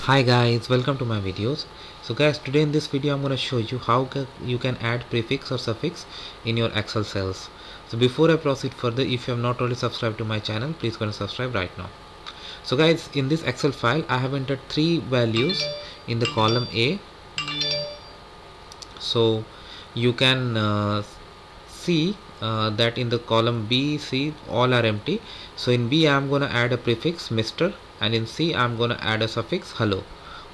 Hi guys, welcome to my videos. So guys, today in this video I'm going to show you how you can add prefix or suffix in your Excel cells. So before I proceed further, if you have not already subscribed to my channel, please go and subscribe right now. So guys, in this Excel file I have entered three values in the column A. So you can see that in the column B, C all are empty. So in B I'm going to add a prefix Mr. and in C I'm going to add a suffix hello.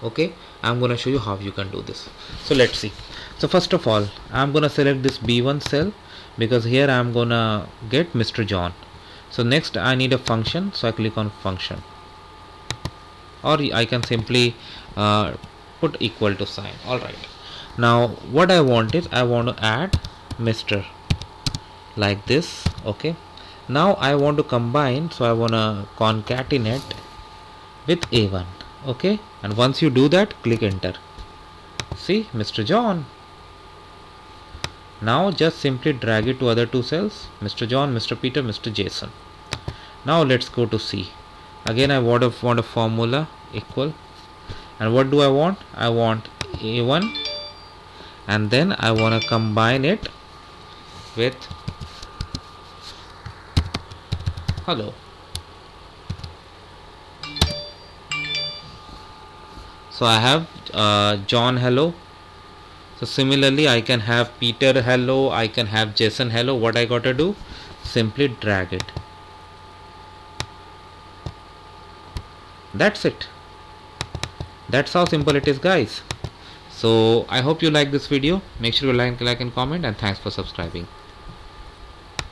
Okay, I'm going to show you how you can do this. So let's see. So first of all I'm going to select this B1 cell because here I'm going to get Mr. John. So next I need a function, so I click on function, or I can simply put equal to sign. Alright, now what I want is I want to add Mr. like this. Okay, now I want to combine, so I want to concatenate with A1. Okay, and once you do that, click enter. See, Mr. John. Now just simply drag it to other two cells, Mr. John, Mr. Peter, Mr. Jason. Now let's go to C. Again I want a formula equal, and what do I want? I want A1 and then I want to combine it with hello. So I have John hello. So similarly I can have Peter hello, I can have Jason hello. What I gotta do? Simply drag it. That's it. That's how simple it is, guys. So I hope you like this video. Make sure you like and comment, and thanks for subscribing.